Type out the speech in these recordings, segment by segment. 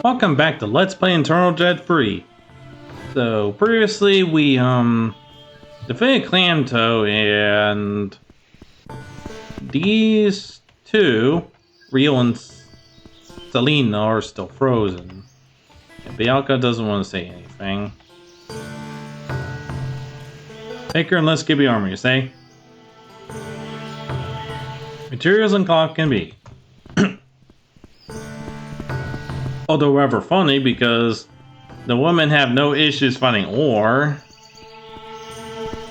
Welcome back to Let's Play Internal Jet Free. So previously we defeated Clamto, and these two, Rio and Selena, are still frozen. And Bianca doesn't want to say anything. Take her and let's give you armor, you say? Materials and clock can be. Although rather funny because the women have no issues finding ore.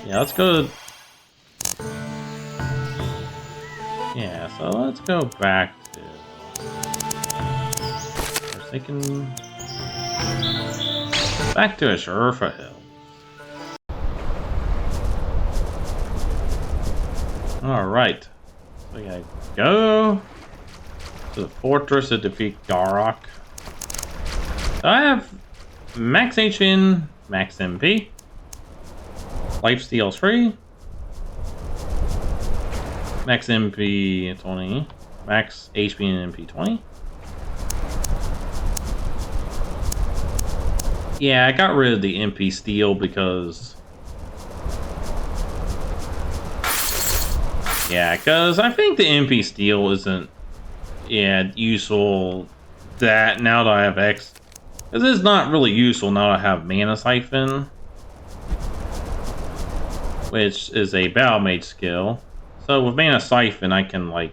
Yeah, let's go to... Yeah, so let's go back to... Forsaken... Back to Ashurfa Hill. Alright. We gotta go to the fortress to defeat Grarok. I have max HP, max MP, lifesteal 3, max MP 20, max HP and MP 20. Yeah, I got rid of the MP steel because... Yeah, because I think the MP steel isn't useful that now that I have X. This is not really useful now that I have Mana Siphon, which is a Battle Mage skill. So with Mana Siphon, I can, like,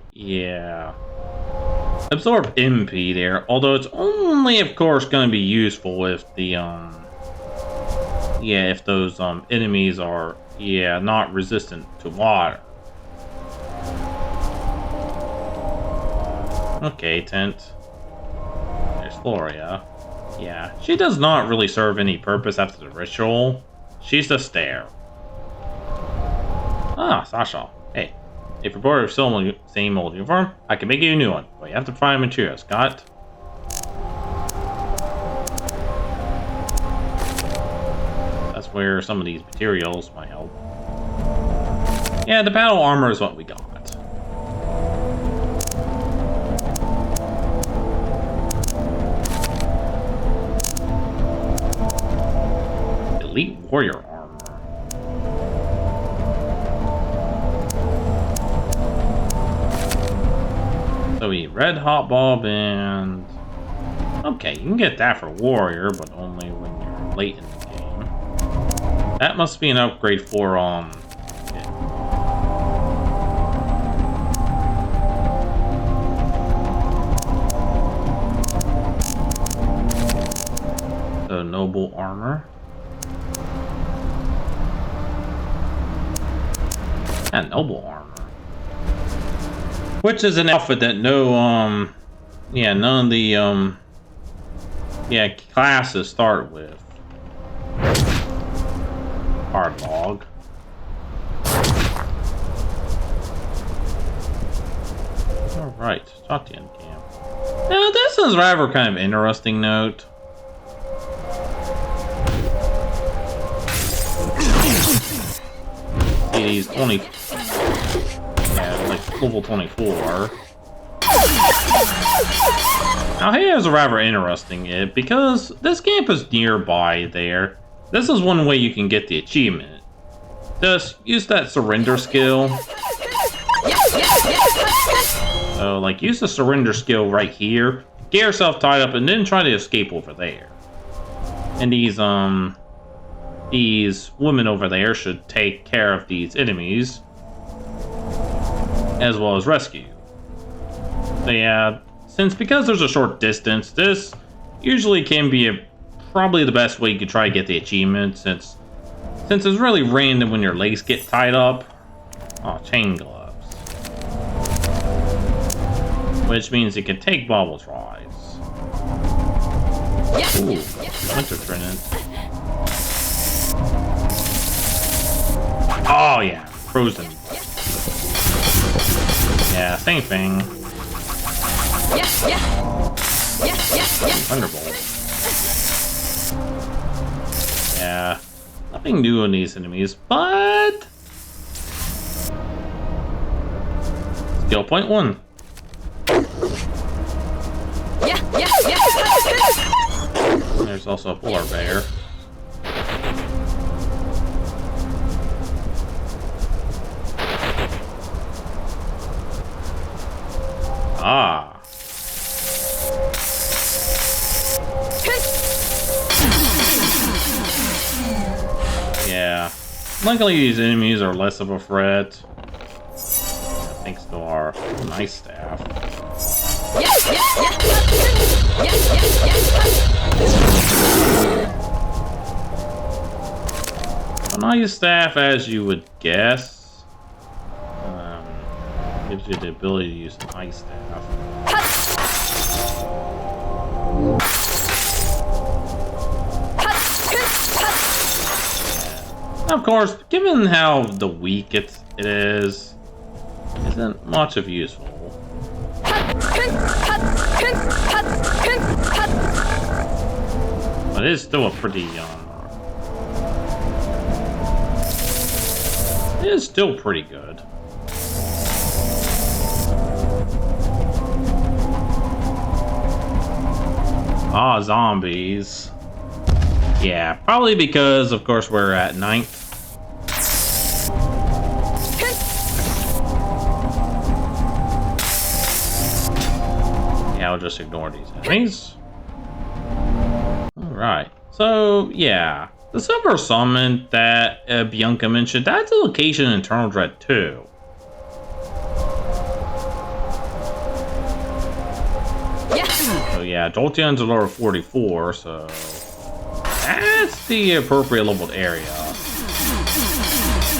absorb MP there. Although it's only, of course, going to be useful if the, if those, enemies are, not resistant to water. Okay, Tent. There's Floria. Yeah, she does not really serve any purpose after the ritual. She's just there. Ah, Sasha. Hey, if you're bored of still same old uniform, I can make you a new one. But you have to find materials, got it? That's where some of these materials might help. Yeah, the battle armor is what we got. Elite warrior armor. So we red hot bulb and... Okay, you can get that for warrior, but only when you're late in the game. That must be an upgrade for, the noble armor. And noble armor, which is an outfit that none of the classes start with. Hard log. All right, talk to you in camp. Now this is rather kind of interesting note. He's 20. Yeah, like level 24. Now here's a rather interesting because this camp is nearby there. This is one way you can get the achievement. Just use that surrender skill. So like use the surrender skill right here. Get yourself tied up and then try to escape over there. And these women over there should take care of these enemies, as well as rescue. So yeah, because there's a short distance, this usually can be probably the best way you could try to get the achievement, since it's really random when your legs get tied up. Oh, chain gloves. Which means you can take bubble tries. Ooh, winter trident. Oh yeah, frozen. Yeah, same thing. Thunderbolt. Yeah, nothing new on these enemies, but skill point 1. there's also a polar bear. Ah. Yeah. Luckily, these enemies are less of a threat. Thanks to our nice staff. A nice staff, as you would guess, gives you the ability to use the ice staff. Of course, given how the weak it is, isn't much of useful. But it is still a pretty, it is still pretty good. Ah, zombies. Yeah, probably because, of course, we're at 9th. Yeah, I'll just ignore these enemies. Alright, so, yeah. The silver summon that Bianca mentioned, that's a location in Eternal Dread 2. So, yeah, Jolteon's a level 44, so... that's the appropriate leveled area.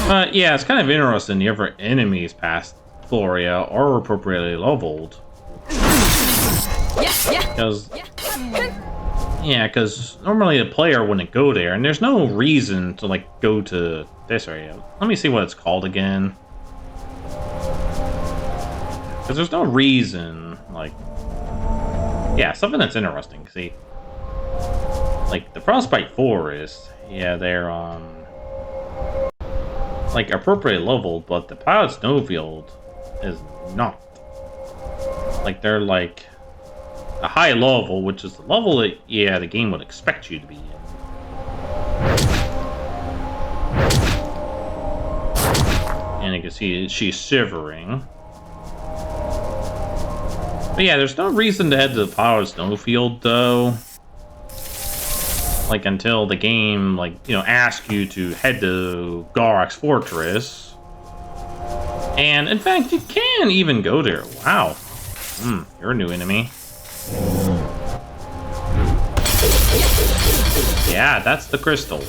But yeah, it's kind of interesting the other enemies past Floria are appropriately leveled. Because normally the player wouldn't go there, and there's no reason to like go to this area. Let me see what it's called again. Because there's no reason, like... yeah, something that's interesting, see? Like, the Frostbite Forest, yeah, they're, like, appropriately leveled, but the Pallid Snowfield is not. Like, they're, like, a high level, which is the level that, yeah, the game would expect you to be in. And you can see she's shivering. But yeah, there's no reason to head to the Pallid Snowfield, though. Like, until the game, like, you know, asks you to head to Grarok's fortress. And, in fact, you can even go there. Wow. You're a new enemy. Yeah, that's the crystal.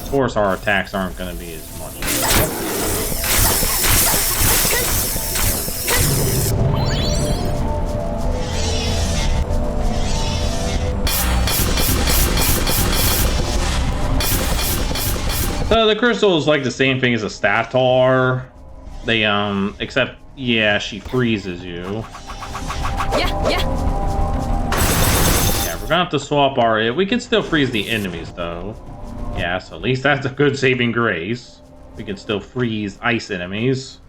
Of course, our attacks aren't going to be as much. So the crystal is like the same thing as a Statar. They except yeah, she freezes you. Yeah, we're gonna have to swap our. We can still freeze the enemies though. Yeah, so at least that's a good saving grace. We can still freeze ice enemies.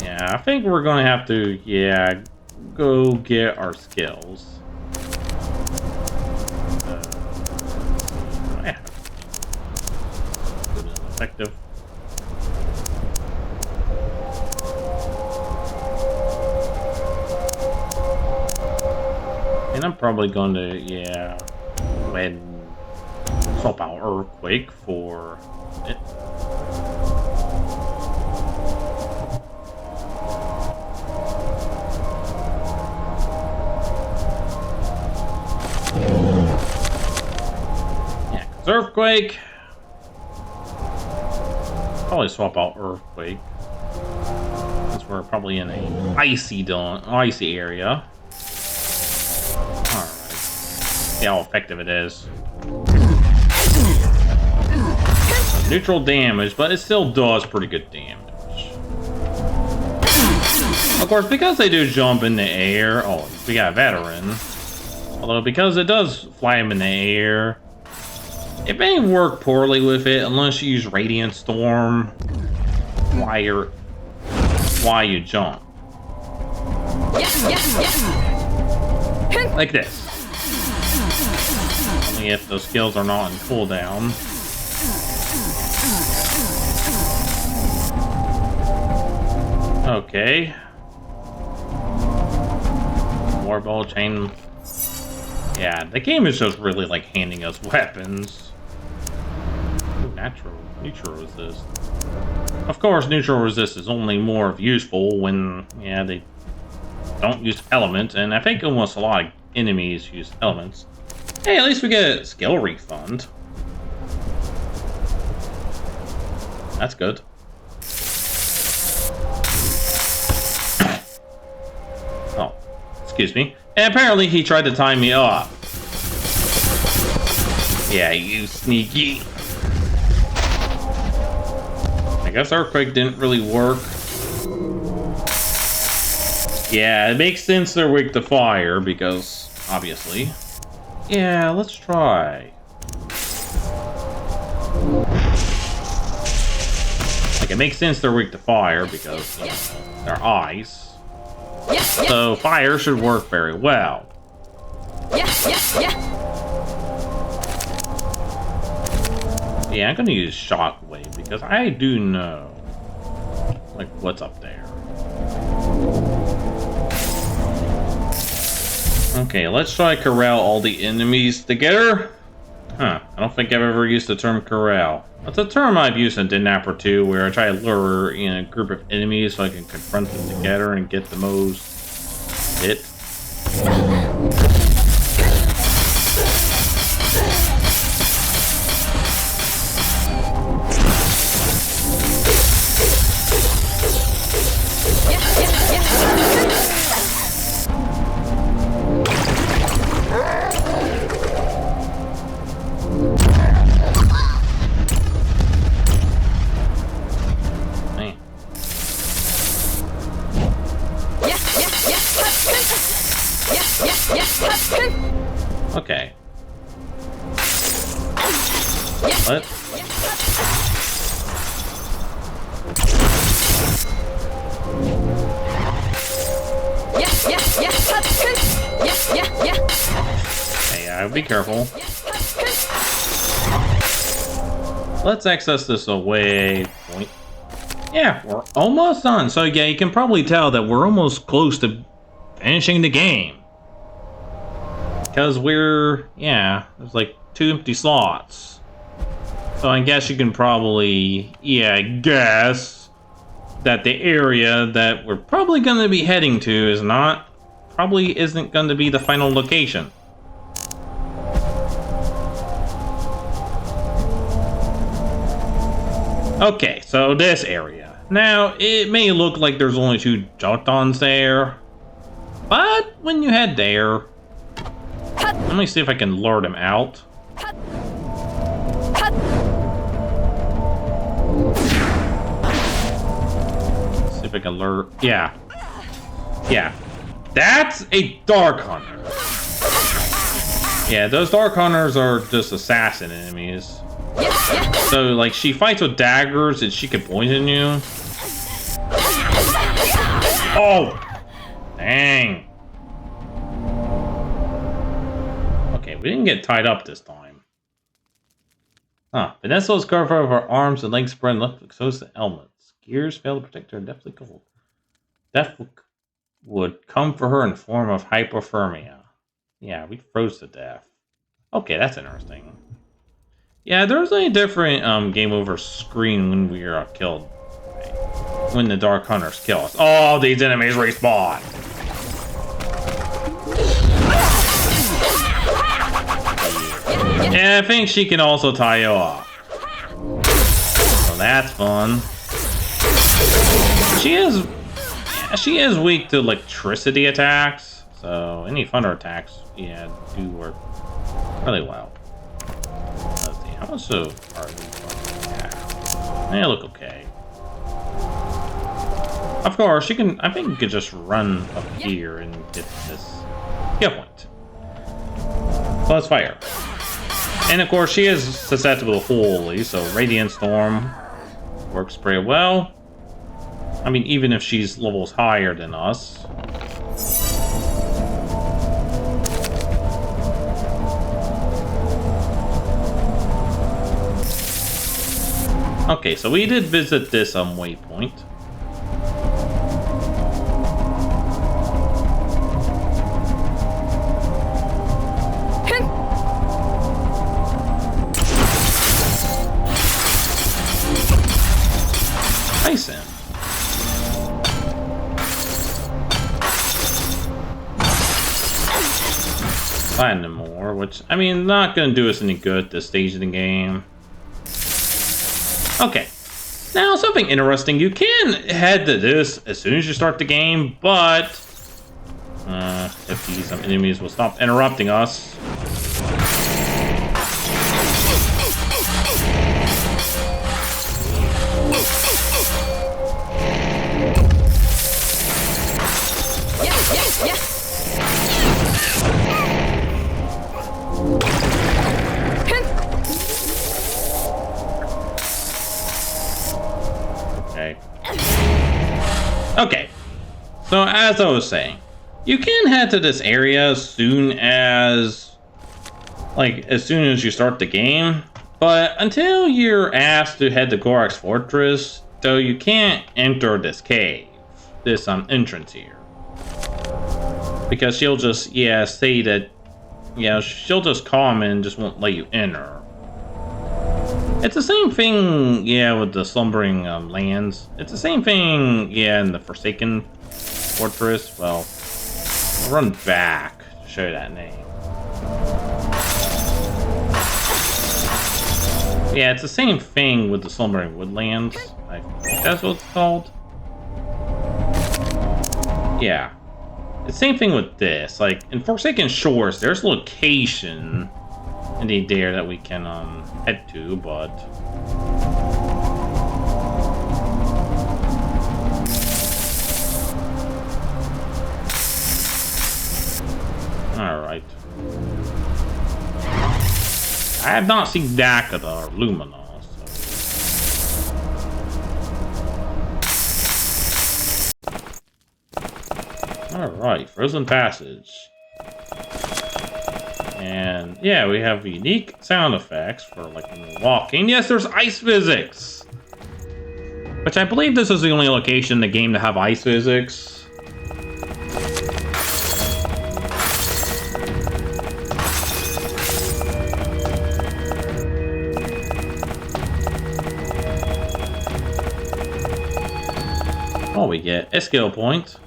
Yeah, I think we're gonna have to, yeah, go get our skills. Yeah. Effective. And I'm probably going to, yeah, go ahead and swap out Earthquake for it. Yeah, 'cause Earthquake. Probably swap out Earthquake, since we're probably in a icy area. See how effective it is. Neutral damage, but it still does pretty good damage. Of course, because they do jump in the air. Oh, we got a veteran. Although, because it does fly him in the air, It may work poorly with it unless you use Radiant Storm while you jump. Like this. Only if those skills are not on cooldown. Okay. Warball chain. Yeah, the game is just really like handing us weapons. Ooh, neutral resist. Of course, neutral resist is only more useful when, yeah, they don't use elements, and I think almost a lot of enemies use elements. Hey, at least we get a skill refund. That's good. Oh, excuse me. And apparently he tried to tie me up. Yeah, you sneaky. I guess Earthquake didn't really work. Yeah, it makes sense they're weak to fire, because, obviously. Yeah, let's try. Like, it makes sense they're weak to fire, because, you know, they're ice. So, fire should work very well. Yeah, I'm gonna use Shockwave, because I do know, like, what's up there. Okay, let's try corral all the enemies together. Huh, I don't think I've ever used the term corral. It's a term I've used in Didnapper 2, where I try to lure in a group of enemies so I can confront them together and get the most hit. Okay. What? Hey, be careful. Let's access this away point. Yeah, we're almost done. So yeah, you can probably tell that we're almost close to finishing the game. Because there's like 2 empty slots. So I guess you can probably, guess that the area that we're probably going to be heading to probably isn't going to be the final location. Okay, so this area. Now, it may look like there's only 2 Jotons there, but when you head there, let me see if I can lure them out. See if I can lure... Yeah. That's a Dark Hunter. Yeah, those Dark Hunters are just assassin enemies. So, like, she fights with daggers and she can poison you. Oh! Dang. Okay, we didn't get tied up this time. Huh. Vanessa's carved out of her arms and legs spread and left exposed to elements. Gears fail to protect her, deathly cold. Death would come for her in form of hypothermia. Yeah, we froze to death. Okay, that's interesting. Yeah, there's a different game over screen when we are killed. When the Dark Hunters kill us. Oh, these enemies respawn! Yeah, I think she can also tie you off. So that's fun. She is weak to electricity attacks. So any thunder attacks, do work really well. How much are these? Yeah. They look okay. Of course, I think you could just run up here and get this skill point. So let's fire. And of course, she is susceptible to Holy, so Radiant Storm works pretty well. I mean, even if she's levels higher than us. Okay, so we did visit this waypoint. Nice in. Find more, which, I mean, not gonna do us any good at this stage of the game. Okay, now something interesting. You can head to this as soon as you start the game, but if these enemies will stop interrupting us. Okay, so as I was saying, you can head to this area as soon as you start the game, but until you're asked to head to Grarok's fortress, though you can't enter this cave, this entrance here. Because she'll just, say that, she'll just come and just won't let you enter. It's the same thing, with the Slumbering Lands. It's the same thing, in the Forsaken Fortress. Well, I'll run back to show you that name. Yeah, it's the same thing with the Slumbering Woodlands. I think that's what it's called. Yeah. It's the same thing with this. Like, in Forsaken Shores, there's a location indeed there that we can head to, but alright. I have not seen Dakota or Lumina, so. Alright, Frozen Passage. And yeah, we have unique sound effects for like when we're walking. Yes, there's ice physics, which I believe this is the only location in the game to have ice physics. Oh, we get a skill point.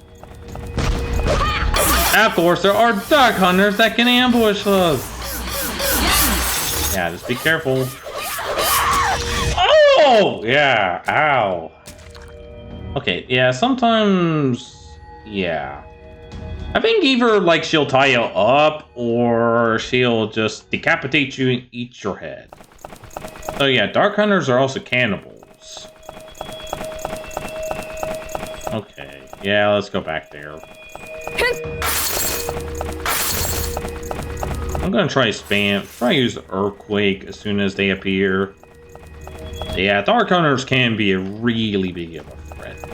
Of course, there are Dark Hunters that can ambush us. Yeah, just be careful. Oh! Yeah, ow. Okay, yeah, sometimes... Yeah. I think either, like, she'll tie you up, or she'll just decapitate you and eat your head. So yeah, Dark Hunters are also cannibals. Okay, yeah, let's go back there. I'm gonna try use the Earthquake as soon as they appear. Yeah, Dark Hunters can be a really big of a threat there.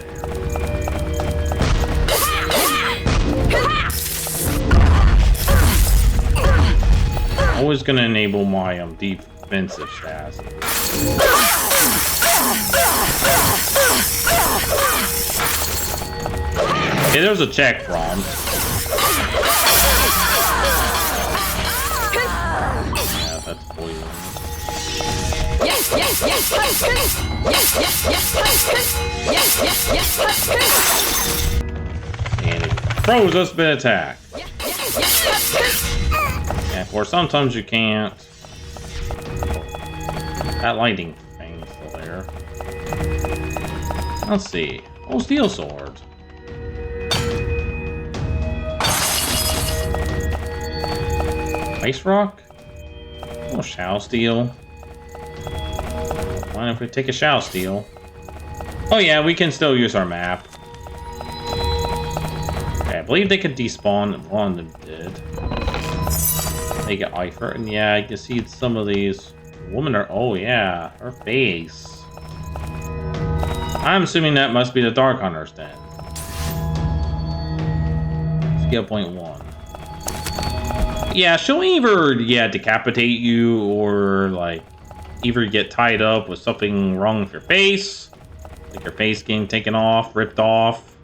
Always gonna enable my defensive stats. Okay, there's a check prompt. Yeah, that's poison. Yes, yes, yes, yes, yes, yes, yes, yes, yes. And it throws us with an attack. And of course, sometimes you can't. That lightning thing is still there. Let's see. Oh, steel sword. Ice rock? Oh, shall steel. Why if we take a shall steel? Oh yeah, we can still use our map. Okay, I believe they could despawn, and one of them did. Make it Eifer, and yeah, I can see some of these women are. Oh yeah, her face. I'm assuming that must be the Dark Hunters then. Skill point 1. Yeah, she'll either decapitate you or like either get tied up with something wrong with your face, like your face getting taken off, ripped off.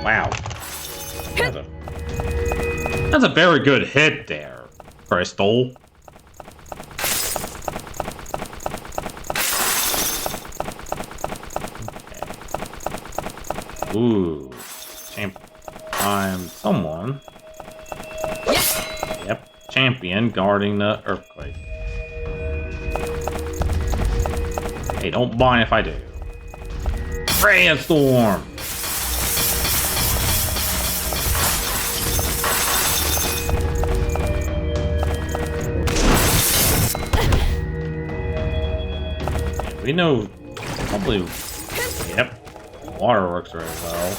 Wow, that's a very good hit there, Crystal. Okay. Ooh, I'm someone. Yep, champion guarding the earthquake. Hey, don't mind if I do. Brainstorm! Yeah, we know probably. Yep, water works very well.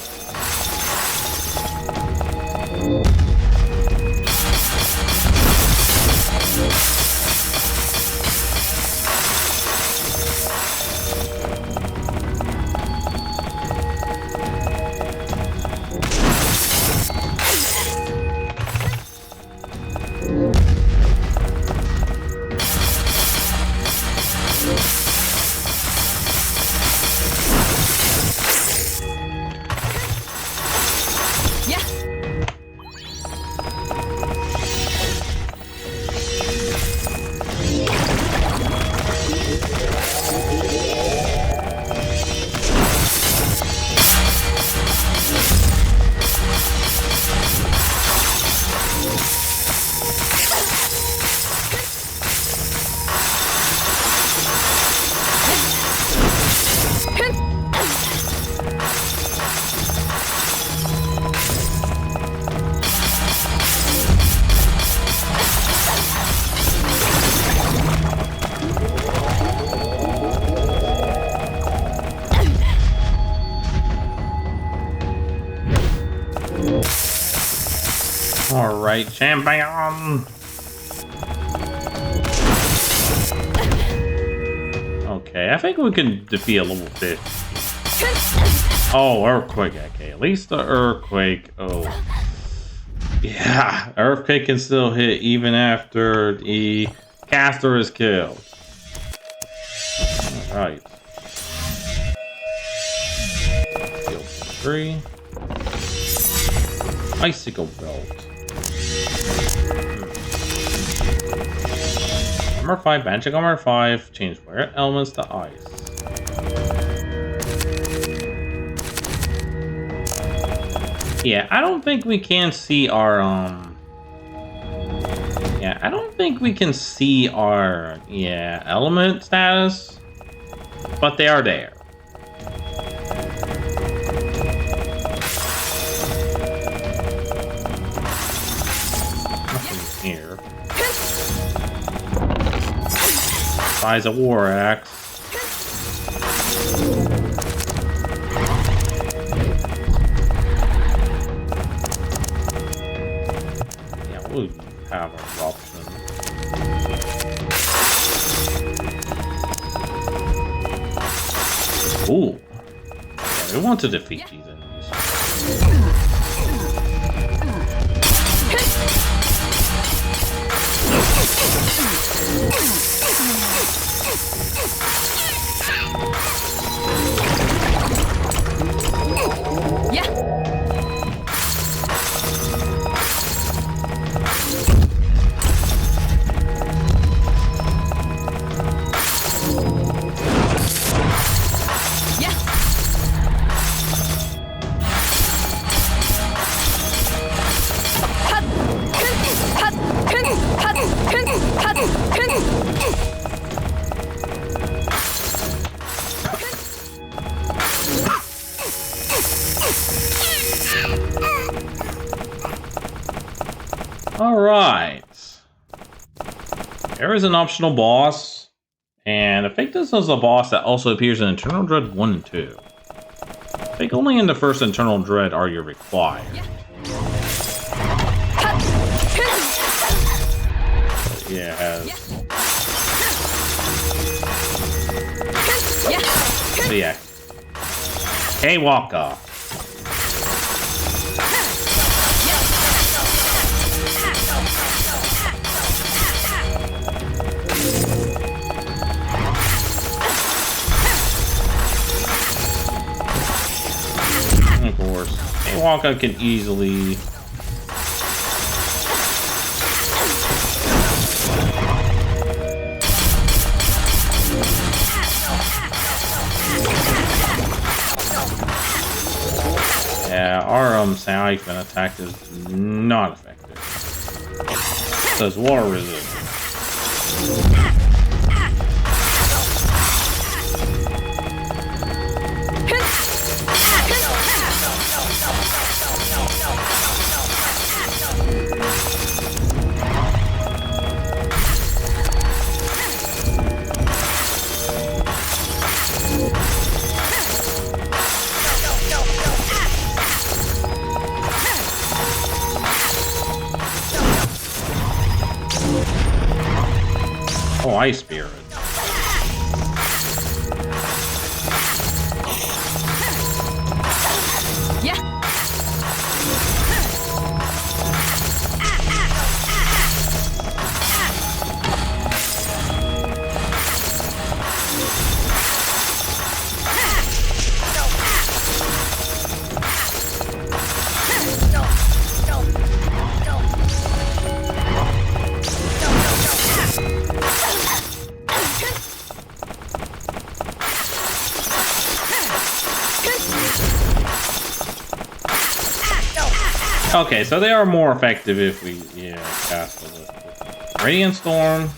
Alright, champion! Okay, I think we can defeat a level 50. Oh, earthquake, okay. At least the earthquake. Oh. Yeah, earthquake can still hit even after the caster is killed. Alright. Skill 3. Icicle belt. Armor 5, magic armor 5, change wear elements to ice. Yeah, I don't think we can see our, yeah, I don't think we can see our, element status, but they are there. Nothing here. Besides a war axe. Yeah, we'll have our option. Ooh. Yeah, we want to defeat these enemies. Alright. There is an optional boss, and I think this is a boss that also appears in Eternal Dread 1 and 2. I think only in the first Eternal Dread are you required. Yeah, it has. So yeah. Hey, Walker. Of course. Hey, Walker can easily. Yeah, our siphon attack is not effective. It says water resistance. Oh, Ice Spirit. Okay, so they are more effective if we, cast the Radiant Storm.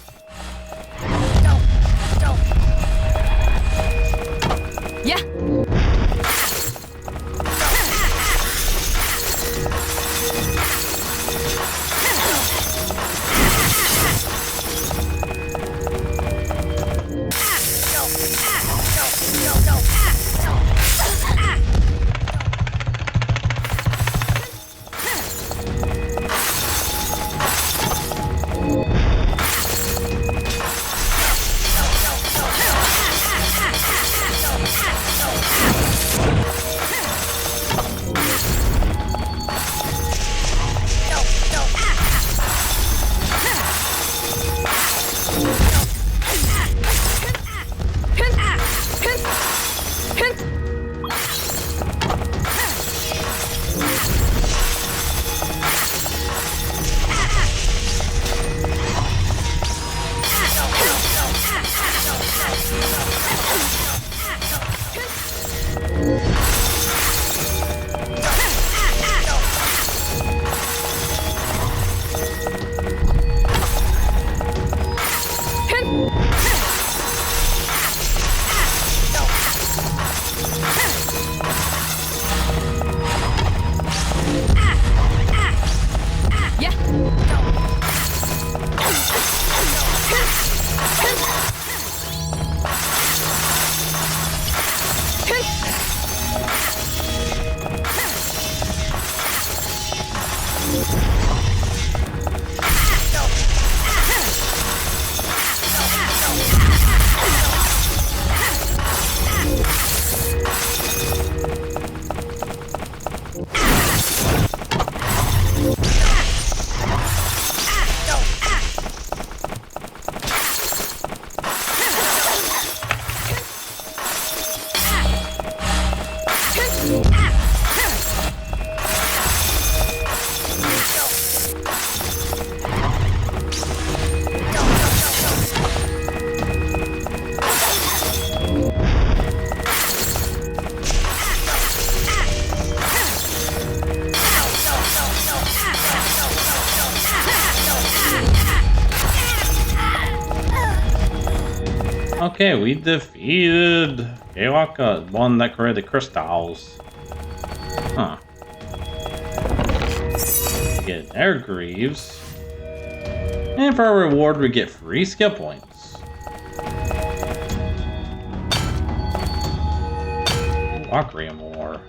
Okay, we defeated Grarok, one that created crystals. Huh. We get Air Greaves. And for our reward, we get free skill points. Ogre Hero.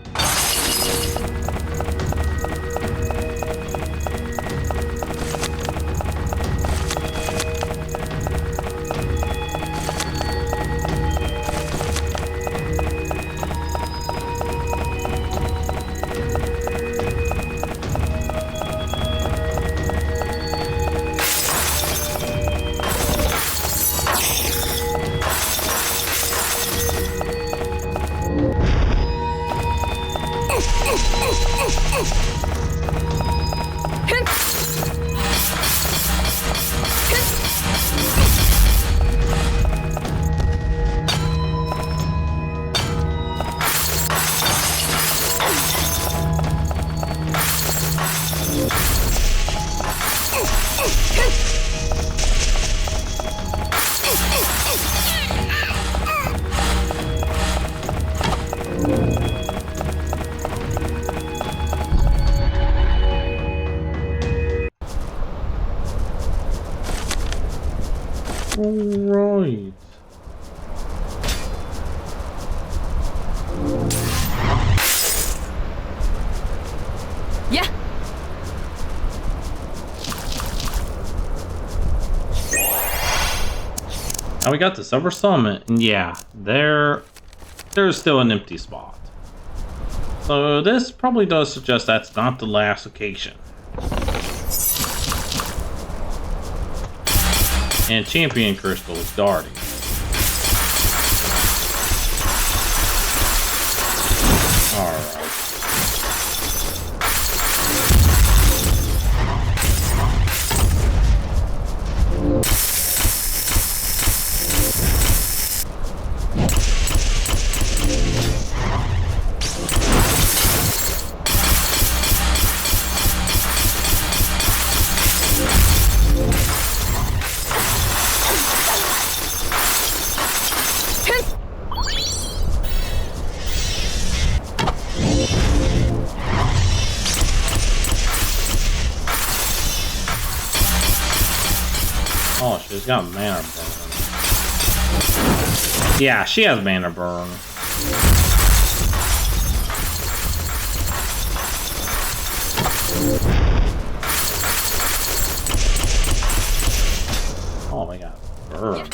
Right. Yeah. Now we got the Silver Summit, and yeah, there's still an empty spot. So this probably does suggest that's not the last location. And Champion Crystal is guarding. Alright. Oh, she's got mana burn. Yeah, she has mana burn. Oh my god, burn.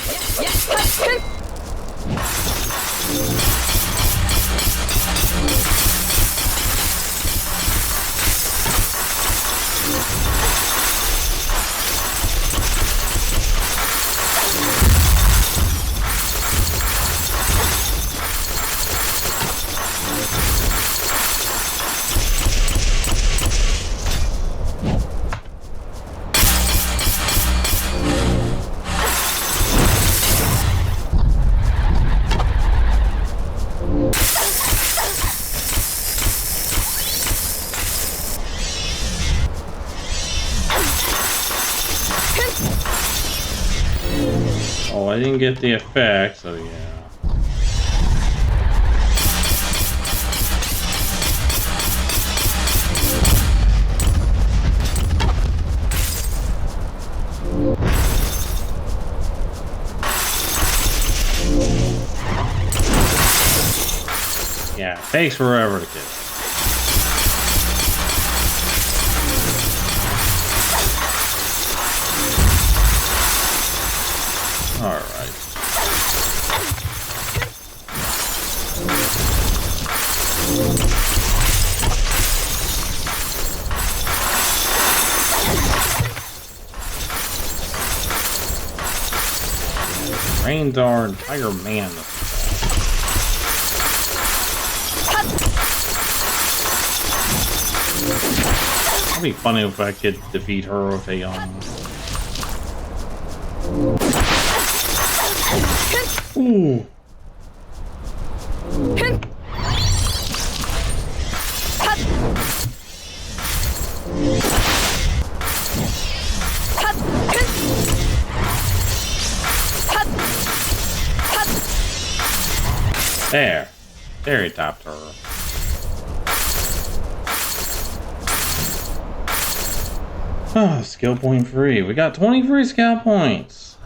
Oh, I didn't get the effect, so yeah. Yeah, it takes forever to kill. Alright. Rains our entire man. It'd be funny if I could defeat her with a Ooh. There he topped her. Oh, skill point free. We got 20 free skill points.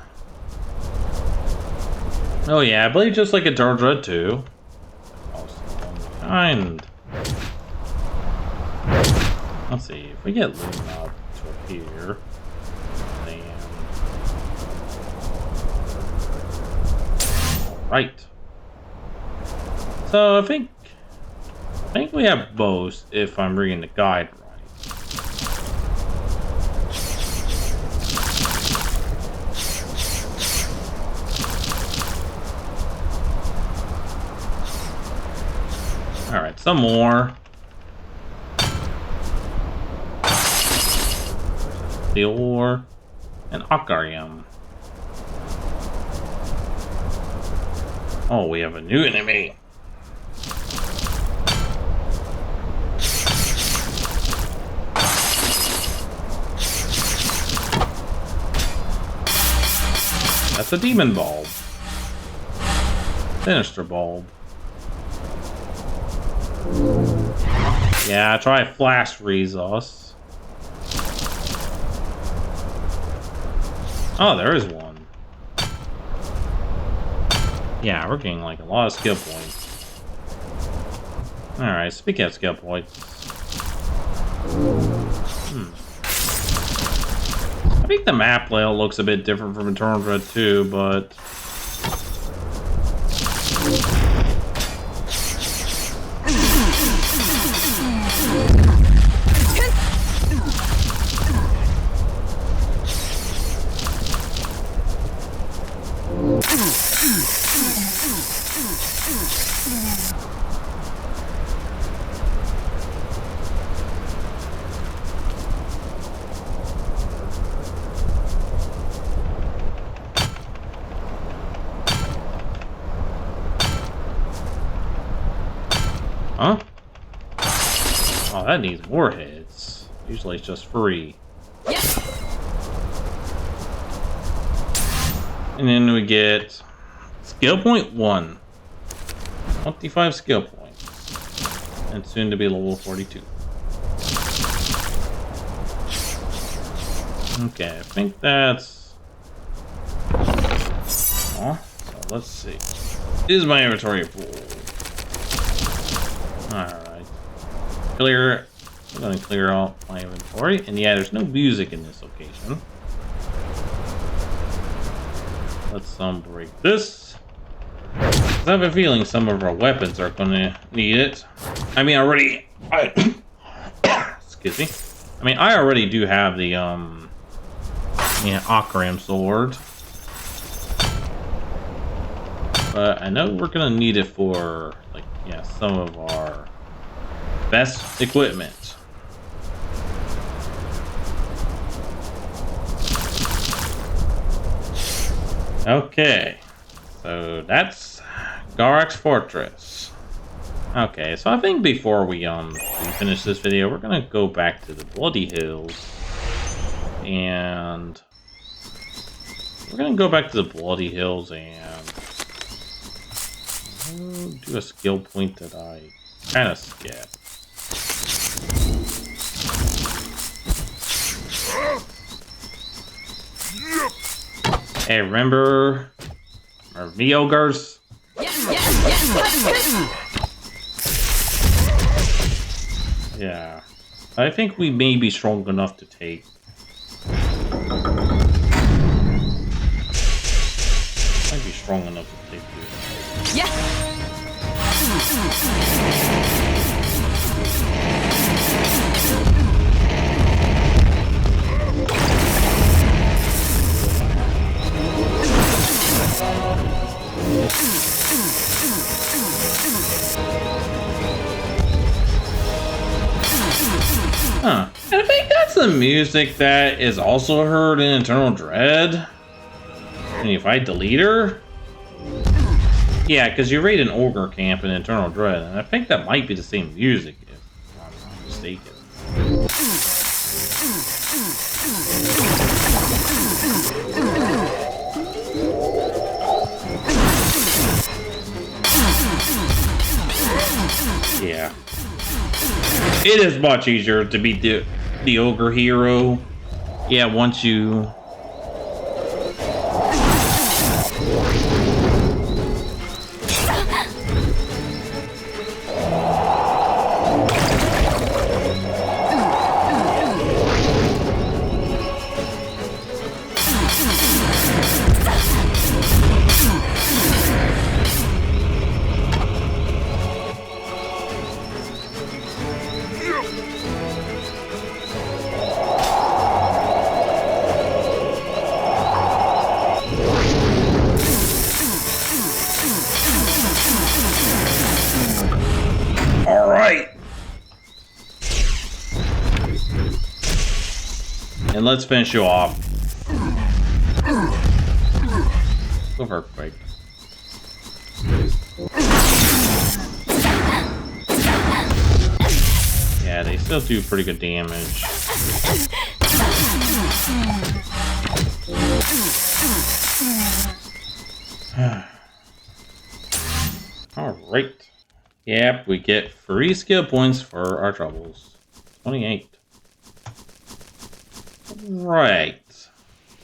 Oh yeah, I believe just like a George Red too. Kind. Let's see if we get Loom up to here. Then. Right. So I think we have both if I'm reading the guide right. Alright, some more. The ore and Aquarium. Oh, we have a new enemy. That's a demon bulb. Sinister bulb. Yeah, try flash freeze us. Oh, there is one. Yeah, we're getting like a lot of skill points. Alright, speaking of skill points. I think the map layout looks a bit different from Eternal Dread too, but... Huh? Oh, that needs more hits. Usually it's just free. Yeah. And then we get skill point 1. 25 skill points. And soon to be level 42. Okay, I think that's... Oh, so let's see. Is my inventory full? Alright. Clear. I'm going to clear out my inventory. And yeah, there's no music in this location. Let's break this. I have a feeling some of our weapons are going to need it. I mean, excuse me. I mean, I already do have the, Ogre sword. But I know we're going to need it for, like, yeah, some of our best equipment. Okay, so that's Grarok's fortress. Okay, so I think before we finish this video, we're gonna go back to the Bloody Hills, and do a skill point that I kind of skipped. Hey, remember the ogres? Yeah, I think we may be strong enough to take. Might be strong enough to take this. Yeah. Huh. And I think that's the music that is also heard in Eternal Dread. When you fight the leader? Yeah, because you raid an ogre camp in Eternal Dread, and I think that might be the same music, if I'm not mistaken. Yeah. It is much easier to beat the Ogre Hero. Yeah, once you... And let's finish you off. Go for quick. Yeah, they still do pretty good damage. Alright. Yep, we get free skill points for our troubles. 28. Right.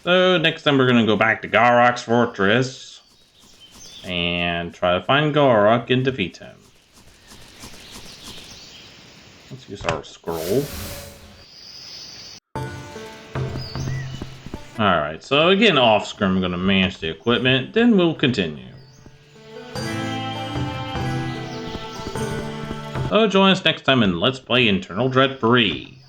So next time we're gonna go back to Grarok's fortress. And try to find Grarok and defeat him. Let's use our scroll. Alright, so again off screen, I'm going to manage the equipment, then we'll continue. So join us next time in Let's Play Internal Dread 3.